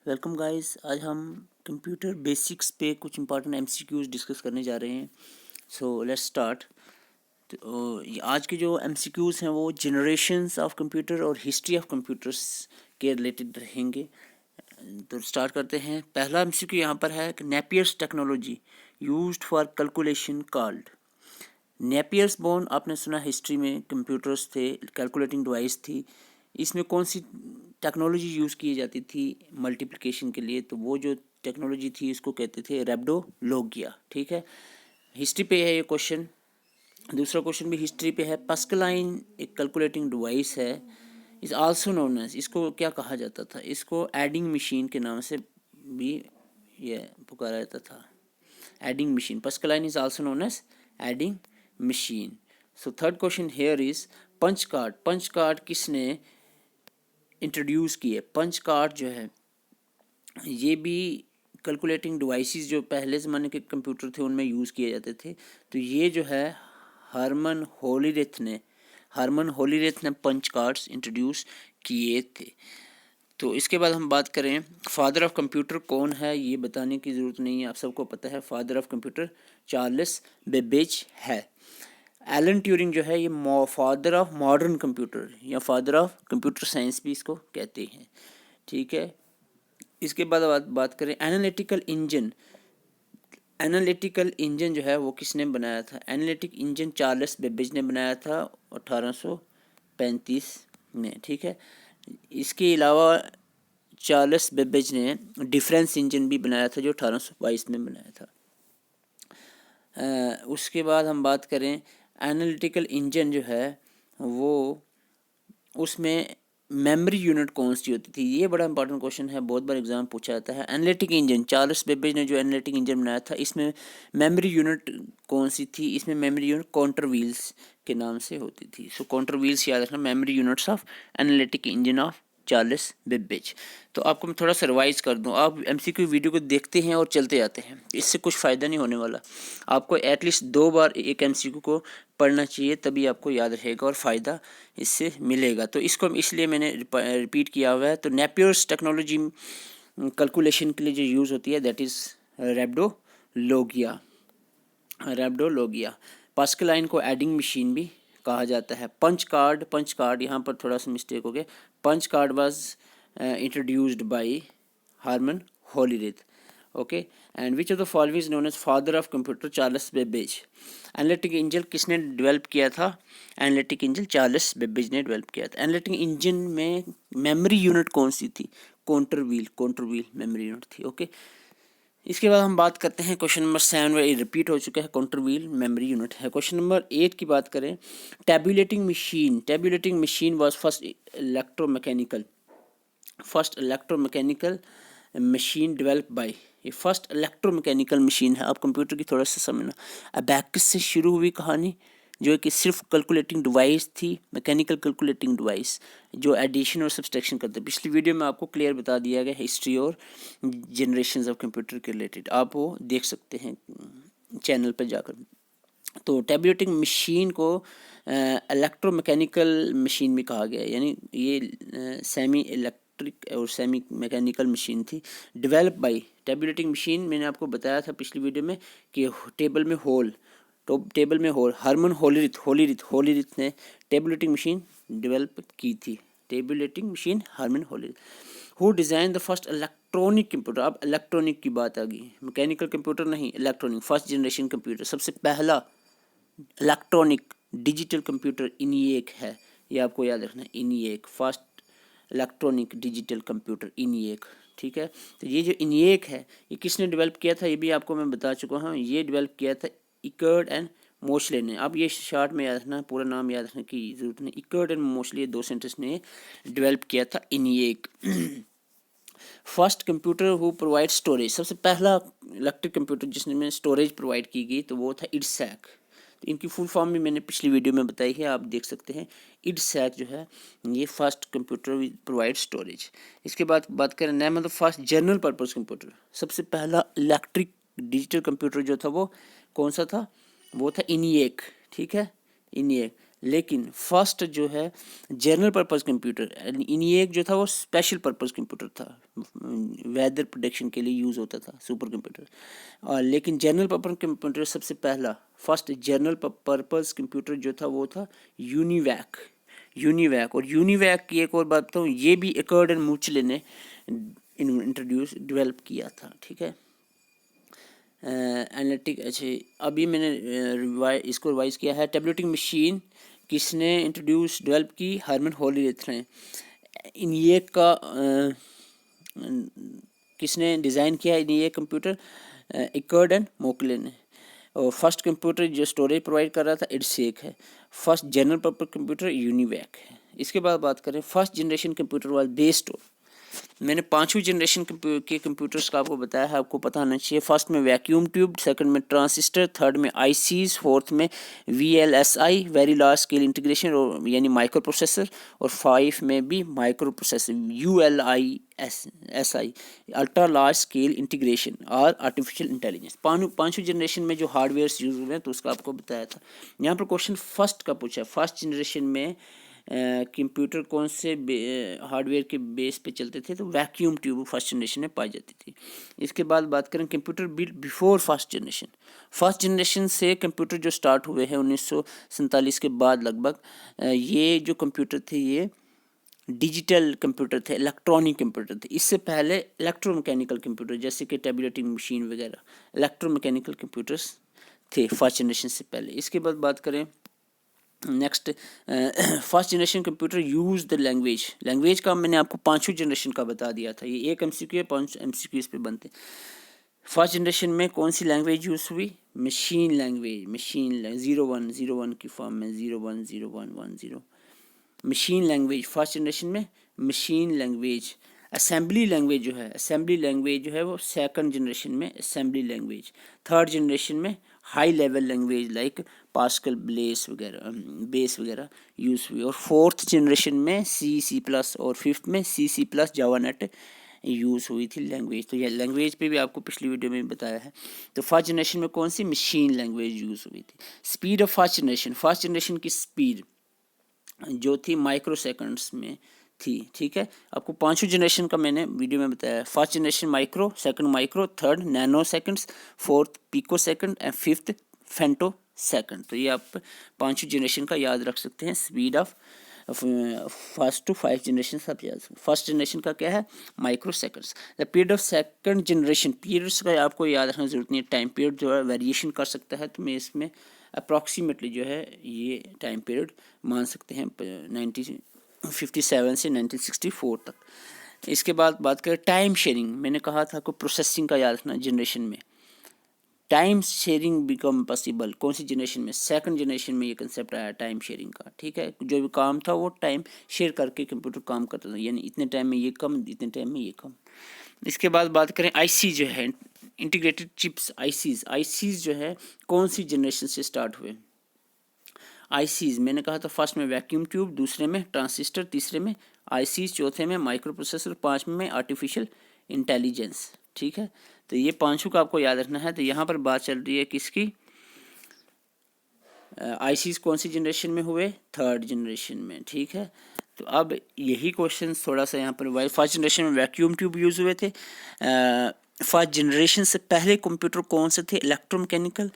Welcome guys. आज हम computer basics पे कुछ इंपॉर्टेंट एमसीक्यूज डिस्कस करने जा रहे हैं। So let's start. तो आज के जो एमसीक्यूज हैं वो जनरेशंस ऑफ कंप्यूटर और हिस्ट्री ऑफ कंप्यूटर्स के रिलेटेड रहेंगे। तो स्टार्ट करते हैं। पहला एमसीक्यू यहाँ पर है कि Napier's technology used for calculation called. Napier's bone आपने सुना, हिस्ट्री में कंप्यूटर्स थे, कैलकुलेटिंग डिवाइस थी। इसमें कौन सी टेक्नोलॉजी यूज़ की जाती थी मल्टीप्लिकेशन के लिए? तो वो जो टेक्नोलॉजी थी इसको कहते थे रैप्डोलोगिया। ठीक है, हिस्ट्री पे है ये क्वेश्चन। दूसरा क्वेश्चन भी हिस्ट्री पे है। पस्कलाइन एक कैलकुलेटिंग डिवाइस है, इज आल्सो नोन एज, इसको क्या कहा जाता था? इसको एडिंग मशीन के नाम से भी ये पुकारा जाता था, adding machine. Pascaline is also known as adding machine. So third question here is punch card. Punch card किसने इंट्रोड्यूस किए? पंच कार्ड जो है ये भी कैलकुलेटिंग डिवाइसेस जो पहले ज़माने के कंप्यूटर थे उनमें यूज़ किए जाते थे। तो ये जो है हरमन होलीरेथ ने पंच कार्ड्स इंट्रोड्यूस किए थे। तो इसके बाद हम बात करें फादर ऑफ कंप्यूटर कौन है, ये बताने की ज़रूरत नहीं है, आप सबको पता है। Father of computer Charles Babbage है। एलन ट्यूरिंग जो है ये फादर ऑफ मॉडर्न कंप्यूटर या फादर ऑफ कंप्यूटर साइंस भी इसको कहते हैं। ठीक है, इसके बाद बात करें एनालिटिकल इंजन। एनालिटिकल इंजन जो है वो किसने बनाया था? एनालिटिक इंजन चार्ल्स बेबेज ने बनाया था 1835 में। ठीक है, इसके अलावा चार्ल्स बेबेज ने डिफरेंस इंजन भी बनाया था जो 1822 में बनाया था। उसके बाद हम बात करें एनालिटिकल इंजन जो है वो उसमें मेमोरी यूनिट कौन सी होती थी? ये बड़ा इंपॉर्टेंट क्वेश्चन है, बहुत बार एग्जाम पूछा जाता है। एनालिटिक इंजन चार्ल्स बेबेज ने जो एनालिटिक इंजन बनाया था इसमें मेमोरी यूनिट कौन सी थी? इसमें मेमोरी यूनिट काउंटर व्हील्स के नाम से होती थी। सो काउंटर व्हील्स याद रखना, memory units of analytic engine of Charles Babbage. तो आपको मैं थोड़ा सा रिवाइज कर दूं, आप एमसीक्यू वीडियो को देखते हैं और चलते जाते हैं, इससे कुछ फ़ायदा नहीं होने वाला। आपको एटलीस्ट 2 बार एक एमसीक्यू को पढ़ना चाहिए, तभी आपको याद रहेगा और फ़ायदा इससे मिलेगा। तो इसको इसलिए मैंने रिपीट किया हुआ है। तो नेपियर्स टेक्नोलॉजी कैलकुलेशन के लिए जो यूज़ होती है दैट इज़ रैप्डोलोगिया। पास्कलाइन को एडिंग मशीन भी कहा जाता है। पंच कार्ड यहाँ पर थोड़ा सा मिस्टेक हो गया। Punch card was introduced by Herman Hollerith. Okay, and which of the following is known as father of computer? Charles Babbage. Analytic engine किसने डेवलप किया था? एनालिटिक इंजन चार्ल्स बेबेज ने डेवलप किया था। एनालिटिक इंजन में memory unit कौन सी थी? काउंटर व्हील मेमोरी यूनिट थी। ओके, इसके बाद हम बात करते हैं क्वेश्चन नंबर 7 में रिपीट हो चुका है, काउंटर व्हील मेमोरी यूनिट है। क्वेश्चन नंबर 8 की बात करें, tabulating machine was first electromechanical machine develop by. ये फर्स्ट इलेक्ट्रोमैकेनिकल मशीन है। आप कंप्यूटर की थोड़ा सा समझना, अबैकस से शुरू हुई कहानी जो है कि सिर्फ कैलकुलेटिंग डिवाइस थी, मैकेनिकल कैलकुलेटिंग डिवाइस जो एडिशन और सब्सट्रैक्शन करते हैं। पिछली वीडियो में आपको क्लियर बता दिया गया हिस्ट्री और जनरेशंस ऑफ कंप्यूटर के रिलेटेड, आप वो देख सकते हैं चैनल पर जाकर। तो टैबुलेटिंग मशीन को इलेक्ट्रोमैकेनिकल मशीन भी कहा गया है, यानी ये सेमी इलेक्ट्रिक और सेमी मैकेनिकल मशीन थी। डेवलप बाय टैबुलेटिंग मशीन, मैंने आपको बताया था पिछली वीडियो में कि टेबल में होल हार्मन होलीरिथ ने टैबुलेटिंग मशीन डेवलप की थी। Tabulating machine Herman Hollerith. Who design the first electronic computer? अब इलेक्ट्रॉनिक की बात आ गई, मैकेनिकल कंप्यूटर नहीं, इलेक्ट्रॉनिक। फर्स्ट जनरेशन कंप्यूटर, सबसे पहला इलेक्ट्रॉनिक डिजिटल कंप्यूटर इनिएक है, ये आपको याद रखना है। ENIAC first electronic digital computer ENIAC. ठीक है, तो ये जो इनिएक है ये किसने डेवलप किया था? ये भी आपको मैं बता चुका हूँ। ये डेवलप किया था इकर्ड एंड मोशले ने। अब ये शॉर्ट में याद रखना, पूरा नाम याद रखने की जरूरत नहीं। इकर्ड एंड मोशले, 2 सेंटेंस ने डेवलप किया था ENIAC. First computer who provide storage, सबसे पहला इलेक्ट्रिक कंप्यूटर जिसमें स्टोरेज प्रोवाइड की गई तो वो था इडसैक। तो इनकी फुल फॉर्म भी मैंने पिछली वीडियो में बताई है, आप देख सकते हैं। इडसैक जो है ये फर्स्ट कंप्यूटर प्रोवाइड स्टोरेज। इसके बाद बात करें name of the first general purpose computer, सबसे पहला इलेक्ट्रिक डिजिटल कंप्यूटर जो था वो कौन सा था? वो था इनिएक। ठीक है, इनिएक लेकिन फर्स्ट जो है जनरल पर्पस कंप्यूटर, ENIAC जो था वो स्पेशल पर्पस कंप्यूटर था, वेदर प्रोडिक्शन के लिए यूज़ होता था सुपर कंप्यूटर। और लेकिन जनरल पर्पस कंप्यूटर सबसे पहला फर्स्ट जनरल पर्पस कंप्यूटर जो था वो था यूनिवैक। और यूनिवैक की एक और बात बताऊँ, ये भी एकर्ड एंड मूचले ने इंट्रोड्यूस डेवलप किया था, ठीक है। एनालिटिक, अच्छा अभी मैंने इसको रिवाइज किया है। टेबलेटिंग मशीन किसने इंट्रोड्यूस डेवलप की? हरमन होलीरेथ ने। ENIAC का किसने डिज़ाइन किया? ENIAC कंप्यूटर एकर्ड एंड मोकले ने। और फर्स्ट कंप्यूटर जो स्टोरेज प्रोवाइड कर रहा था इडसेक है। First general purpose computer UNIVAC है। इसके बाद बात करें first generation computer was based on, मैंने पांचवी जनरेशन के कंप्यूटर्स का आपको बताया है, आपको पता होना चाहिए। फर्स्ट में वैक्यूम ट्यूब, सेकंड में ट्रांजिस्टर, थर्ड में ICs, फोर्थ में VLSI very large scale integration यानी माइक्रो प्रोसेसर, और 5 में भी micro processor ULISI ultra large scale integration और आर्टिफिशियल इंटेलिजेंस। पांचवी जनरेशन में जो हार्डवेयर यूज हुए हैं तो उसका आपको बताया था। यहाँ पर क्वेश्चन फर्स्ट का पूछा है, फर्स्ट जनरेशन में कंप्यूटर कौन से हार्डवेयर के बेस पे चलते थे? तो वैक्यूम ट्यूब फर्स्ट जनरेशन में पाई जाती थी। इसके बाद बात करें computer build before first generation. First generation से कंप्यूटर जो स्टार्ट हुए हैं 1947 के बाद लगभग, ये जो कंप्यूटर थे ये डिजिटल कंप्यूटर थे, इलेक्ट्रॉनिक कंप्यूटर थे। इससे पहले इलेक्ट्रोमैकेनिकल कंप्यूटर जैसे कि टेबलेटिंग मशीन वगैरह इलेक्ट्रोमैकेनिकल कंप्यूटर्स थे फर्स्ट जनरेशन से पहले। इसके बाद बात करें next, first generation computer use the language का मैंने आपको पांचवी जनरेशन का बता दिया था। ये एक MCQ है, 5 MCQ इस पे बनते। फर्स्ट जनरेशन में कौन सी लैंग्वेज यूज हुई? Machine language. 0101 की फॉर्म में 010110 मशीन लैंग्वेज फर्स्ट जनरेशन में मशीन लैंग्वेज। असेंबली लैंग्वेज जो है वो सेकंड जनरेशन में असेंबली लैंग्वेज। थर्ड जनरेशन में high level language like pascal base वगैरह यूज़ हुई। और फोर्थ जनरेशन में C++ और फिफ्थ में C++ जावानेट यूज़ हुई थी लैंग्वेज। तो यह लैंग्वेज पे भी आपको पिछली वीडियो में बताया है। तो फर्स्ट जनरेशन में कौन सी? मशीन लैंग्वेज यूज़ हुई थी। स्पीड ऑफ फर्स्ट जनरेशन की स्पीड जो थी माइक्रो सेकंड्स में थी, ठीक है। आपको पांचवी जनरेशन का मैंने वीडियो में बताया। First generation micro, second micro, third nano seconds, fourth pico second and fifth femto second. तो ये आप पांचवी जनरेशन का याद रख सकते हैं। Speed of first to 5 generation सब याद। फर्स्ट जनरेशन का क्या है? Micro seconds. The period of second generation, periods का आपको याद रखने की जरूरत नहीं है। टाइम पीरियड जो है वेरिएशन कर सकता है, तो मैं इसमें अप्रॉक्सीमेटली जो है ये टाइम पीरियड मान सकते हैं 1957 से 1964 तक। इसके बाद बात करें टाइम शेयरिंग, मैंने कहा था को प्रोसेसिंग का याद रखना। जनरेशन में टाइम शेयरिंग बिकम पॉसिबल कौन सी जनरेशन में? सेकंड जनरेशन में ये कंसेप्ट आया टाइम शेयरिंग का, ठीक है। जो भी काम था वो टाइम शेयर करके कंप्यूटर काम करता था, यानी इतने टाइम में ये कम, इतने टाइम में ये कम। इसके बाद बात करें IC जो है इंटीग्रेटेड चिप्स, ICs जो है कौन सी जनरेशन से स्टार्ट हुए? ICs मैंने कहा था फर्स्ट में वैक्यूम ट्यूब, दूसरे में ट्रांजिस्टर, तीसरे में ICs, चौथे में माइक्रो प्रोसेसर, पाँचवें में आर्टिफिशियल इंटेलिजेंस, ठीक है। तो ये पांचों का आपको याद रखना है। तो यहाँ पर बात चल रही है किसकी? ICs कौन सी जनरेशन में हुए? थर्ड जनरेशन में, ठीक है। तो अब यही क्वेश्चन थोड़ा सा यहाँ पर फर्स्ट जनरेशन में वैक्यूम ट्यूब यूज हुए थे। फर्स्ट जनरेशन से पहले कंप्यूटर कौन से थे? इलेक्ट्रोमैकेनिकल।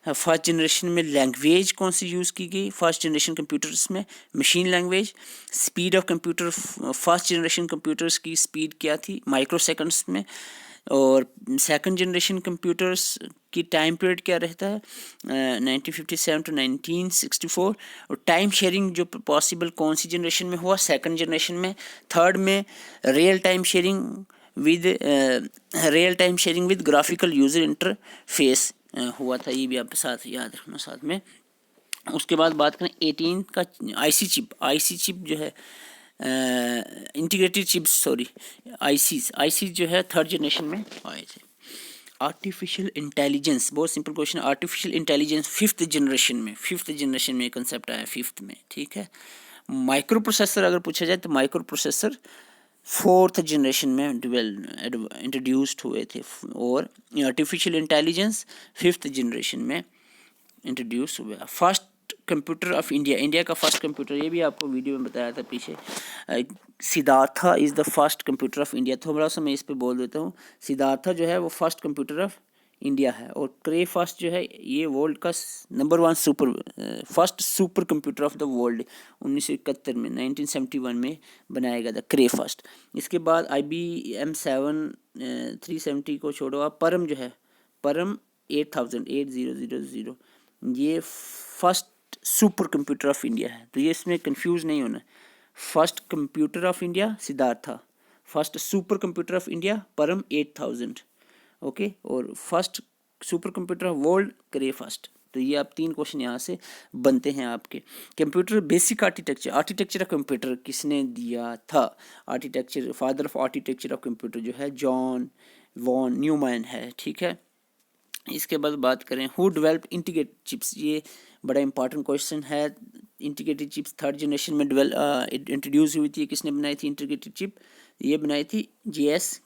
फर्स्ट जनरेशन में लैंग्वेज कौन सी यूज़ की गई फर्स्ट जनरेशन कंप्यूटर्स में? Machine language. Speed of computer, first generation computers की स्पीड क्या थी? माइक्रो सेकंड्स में। और सेकंड जनरेशन कंप्यूटर्स की टाइम पीरियड क्या रहता है? 1957 टू 1964। और टाइम शेयरिंग जो पॉसिबल कौन सी जनरेशन में हुआ? सेकंड जनरेशन में। थर्ड में real time sharing with graphical user interface हुआ था। ये भी आप साथ याद रखना साथ में। उसके बाद बात करें 18 का IC चिप जो है इंटीग्रेटेड चिप्स ICs जो है थर्ड जनरेशन में आए थे। आर्टिफिशियल इंटेलिजेंस, बहुत simple question. Artificial intelligence fifth generation में कंसेप्ट आया, फिफ्थ में, ठीक है। माइक्रो प्रोसेसर अगर पूछा जाए तो माइक्रो प्रोसेसर फोर्थ जनरेशन में इंट्रोड्यूस्ड हुए थे। और आर्टिफिशियल इंटेलिजेंस फिफ्थ जनरेशन में इंट्रोड्यूस हुआ। First computer of India, India का फर्स्ट कंप्यूटर, ये भी आपको वीडियो में बताया था पीछे। Siddhartha is the first computer of India. थोड़ा सा मैं इस पे बोल देता हूँ। सिद्धार्था जो है वो फर्स्ट कंप्यूटर ऑफ इंडिया है, और क्रे फर्स्ट जो है ये वर्ल्ड का number 1 first super computer of the world 1971 में 1971 में बनाया गया था क्रे फर्स्ट। इसके बाद IBM 370 को छोड़ो आप, परम जो है, परम 8000 ये first super computer of India है। तो ये इसमें कंफ्यूज नहीं होना। First computer of India Siddhartha, first super computer of India परम 8000, ओके, और first super computer of world cray first. तो ये आप 3 क्वेश्चन यहाँ से बनते हैं आपके। Computer basic architecture, architecture of computer किसने दिया था? Architecture, father of architecture of computer जो है जॉन वॉन न्यूमैन है, ठीक है। इसके बाद बात करें हु डेवलप इंटीग्रेटेड चिप्स, ये बड़ा इंपॉर्टेंट क्वेश्चन है। इंटीग्रेटेड चिप्स थर्ड जनरेशन में इंट्रोड्यूस हुई थी, किसने बनाई थी इंटीग्रेटेड चिप? ये बनाई थी JS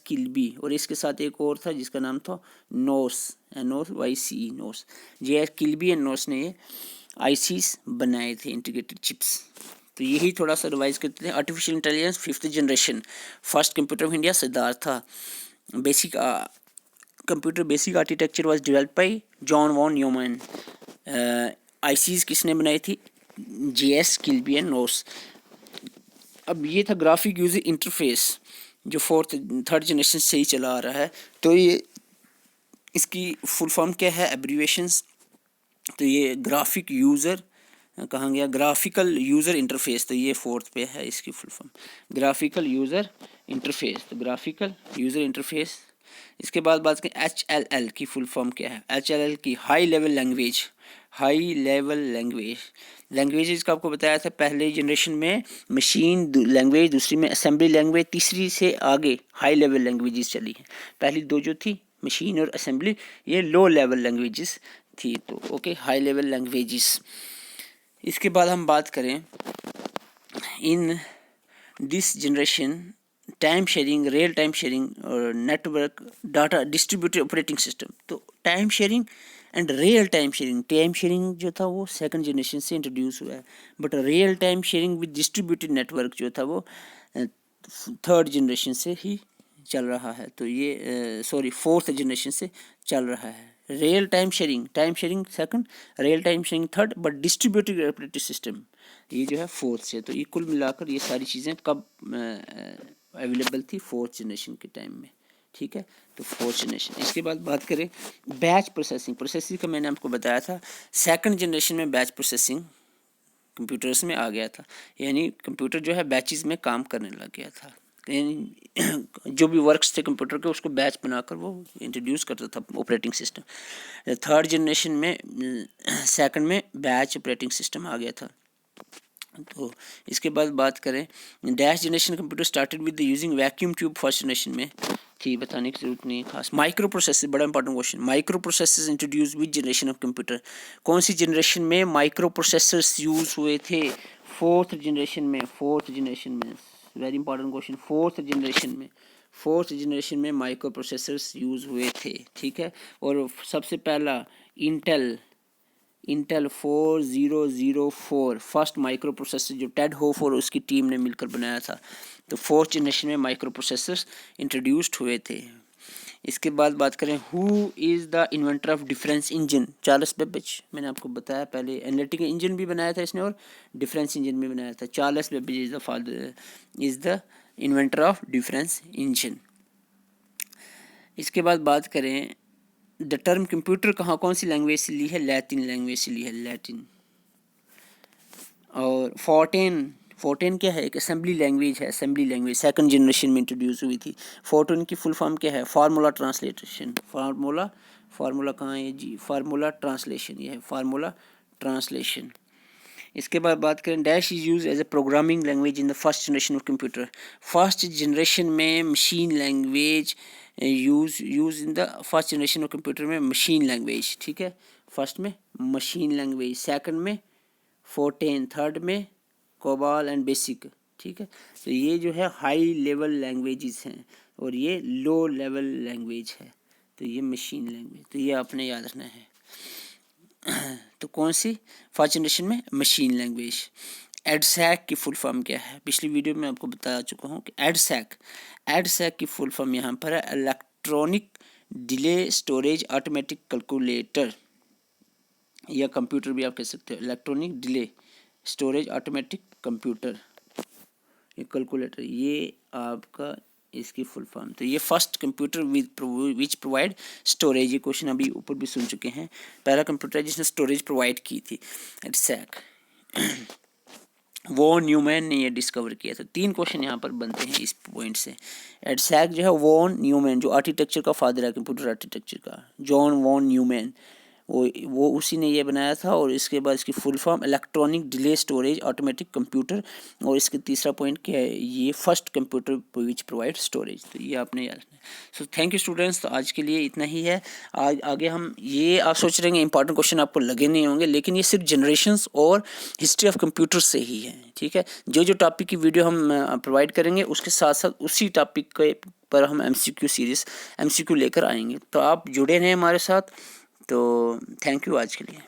किल्बी, और इसके साथ एक और था जिसका नाम था Noyce, NOYCE, Noyce. JS Kilby and Noyce ने ये ICs बनाए थे, इंटीग्रेटेड चिप्स। तो यही थोड़ा सा रिवाइज करते थे। Artificial intelligence 5th generation, first computer of India Siddhartha. Basic computer basic architecture was developed by John von Neumann. ICs किसने बनाई थी? JS Kilby and Noyce. अब ये था ग्राफिक यूजर इंटरफेस, जो थर्ड जनरेशन से ही चला आ रहा है। तो ये इसकी फुल फॉर्म क्या है, एब्रीविएशंस? तो ये ग्राफिक यूज़र कहाँ गया, ग्राफिकल यूज़र इंटरफेस, तो ये 4th पे है इसकी full form, graphical user interface. तो ग्राफिकल यूज़र इंटरफेस। इसके बाद बात करें HLL की फुल फॉर्म क्या है? HLL की high level language, high level languages का आपको बताया था। पहले जनरेशन में मशीन लैंग्वेज, दूसरी में असेंबली लैंग्वेज, तीसरी से आगे हाई लेवल लैंग्वेजेस चली हैं। पहली 2 जो थी मशीन और असेंबली, ये लो लेवल लैंग्वेजेस थी। तो ओके, हाई लेवल लैंग्वेजेस। इसके बाद हम बात करें in this generation time sharing, real time sharing और network data distributed operating system. तो time sharing and real time sharing जो था वो 2nd जनरेशन से इंट्रोड्यूस हुआ है, but real time sharing with distributed network जो था वो 3rd जनरेशन से ही चल रहा है। तो ये 4th जनरेशन से चल रहा है। Real time sharing 2nd, real time sharing 3rd, but distributed operating system ये जो है 4th से। तो ये कुल मिलाकर ये सारी चीज़ें कब अवेलेबल थी? 4th जनरेशन के टाइम में, ठीक है। तो 4th जनरेशन। इसके बाद बात करें बैच प्रोसेसिंग का मैंने आपको बताया था 2nd जनरेशन में बैच प्रोसेसिंग कंप्यूटर्स में आ गया था, यानी कंप्यूटर जो है बैचेस में काम करने लग गया था। जो भी वर्क्स थे कंप्यूटर के उसको बैच बनाकर वो इंट्रोड्यूस करता था ऑपरेटिंग सिस्टम। 3rd जनरेशन में 2nd में बैच ऑपरेटिंग सिस्टम आ गया था। तो इसके बाद बात करें dash generation computer started with using vacuum tube first generation में थी, बताने की जरूरत नहीं खास। माइक्रो प्रोसेसर, बड़ा important question, micro processors introduce with generation of computer, कौन सी जनरेशन में माइक्रो प्रोसेसर्स यूज हुए थे? 4th जनरेशन में, very important question, 4th generation में माइक्रो प्रोसेसर्स यूज हुए थे, ठीक है। और सबसे पहला इंटेल 4004 फर्स्ट माइक्रो प्रोसेसर जो टेड होफ और उसकी टीम ने मिलकर बनाया था। तो 4th जनरेशन में माइक्रो प्रोसेसर्स इंट्रोड्यूस्ड हुए थे। इसके बाद बात करें who is the inventor of difference engine? Charles Babbage. मैंने आपको बताया पहले, एनालिटिकल इंजन भी बनाया था इसने और डिफरेंस इंजन भी बनाया था। Charles Babbage is the inventor of difference engine. इसके बाद बात करें द टर्म कंप्यूटर कौन सी लैंग्वेज से ली है? लैटिन लैंग्वेज से ली है, लैटिन। और फोर्टेन क्या है? एक असेंबली लैंग्वेज है, 2nd जनरेशन में इंट्रोड्यूस हुई थी। फोर्टेन की फुल फॉर्म क्या है? फार्मूला कहाँ है जी? फार्मूला ट्रांसलेशन, ये है फार्मूला ट्रांसलेशन। इसके बाद बात करें dash is use as a programming language in the first generation of computer. First generation में machine language use in the first generation of computer में मशीन लैंग्वेज, ठीक है। फर्स्ट में मशीन लैंग्वेज, 2nd में फोर्टेन, 3rd में कोबाल and basic, ठीक है। तो ये जो है हाई लेवल लैंग्वेजेस हैं और ये लो लेवल लैंग्वेज है। तो ये मशीन लैंग्वेज, तो ये आपने याद रखना है। तो कौन सी फर्स्ट जनरेशन में मशीन लैंग्वेज। एडसैक की फुल फॉर्म क्या है, पिछली वीडियो में आपको बता चुका हूँ कि एडसैक की फुल फॉर्म यहाँ पर है electronic delay storage automatic calculator, या कंप्यूटर भी आप कह सकते हो। Electronic delay storage automatic computer, ये कैलकुलेटर, ये आपका इसकी फुल फॉर्म। तो ये first computer which provide storage, ये क्वेश्चन अभी ऊपर भी सुन चुके हैं। पहला कंप्यूटर जिसने स्टोरेज प्रोवाइड की थी, एडसैक। वॉन न्यूमैन ने ये डिस्कवर किया था। 3 क्वेश्चन यहाँ पर बनते हैं इस पॉइंट से। एडसैक जो है, वॉन न्यूमैन जो आर्किटेक्चर का फादर है कंप्यूटर आर्किटेक्चर का, जॉन वॉन न्यूमैन, वो उसी ने ये बनाया था। और इसके बाद इसकी full form electronic delay storage automatic computer. और इसके तीसरा पॉइंट क्या है, ये first computer which provide storage. तो ये आपने याद रखना है। सो थैंक यू स्टूडेंट्स, तो आज के लिए इतना ही है। आज आगे हम ये आप सोच रहे हैं इंपॉर्टेंट क्वेश्चन आपको लगे नहीं होंगे, लेकिन ये सिर्फ जनरेशन्स और हिस्ट्री ऑफ कंप्यूटर से ही है, ठीक है। जो टॉपिक की वीडियो हम प्रोवाइड करेंगे उसके साथ साथ उसी टॉपिक के पर हम MCQ सीरीज़ MCQ लेकर आएंगे। तो आप जुड़े रहें हमारे साथ। तो थैंक यू आज के लिए।